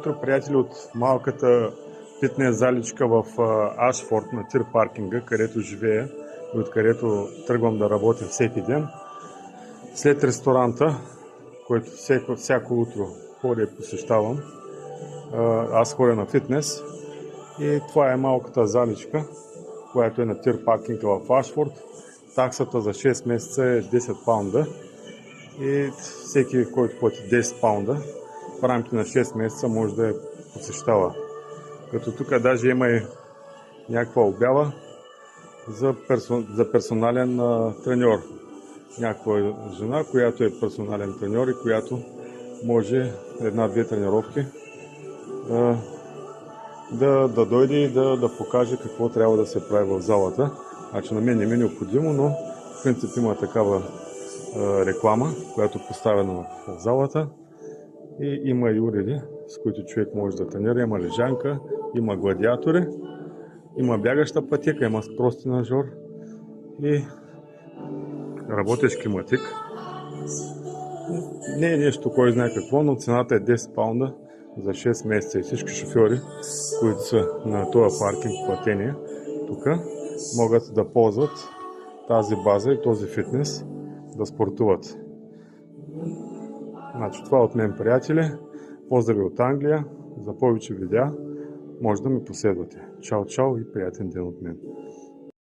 Утро, приятели, от малката фитнес заличка в Ашфорд на тир паркинга, където живея и откъдето тръгвам да работя всеки ден. След ресторанта, който всяко утро ходя и посещавам, аз ходя на фитнес и това е малката заличка, която е на тир паркинга в Ашфорд. Таксата за 6 месеца е 10 паунда и всеки, който плати 10 паунда, в рамките на 6 месеца може да я посещава. Като тук даже има и някаква обява за персонален треньор. Някаква жена, която е персонален треньор и която може една-две тренировки да дойде и да покаже какво трябва да се прави в залата. Значи на мен не ми е необходимо, но в принцип има такава реклама, която е поставена в залата. И има и уреди, с които човек може да тренира. Има лежанка, има гладиатори, има бягаща пътека, има скрос тренажор и работещ климатик. Не е нещо кой знае какво, но цената е 10 паунда за 6 месеца и всички шофьори, които са на този паркинг платени тук, могат да ползват тази база и този фитнес да спортуват. Значи това от мен, приятели. Поздрави от Англия. За повече видеа може да ми последвате. Чао, чао и приятен ден от мен.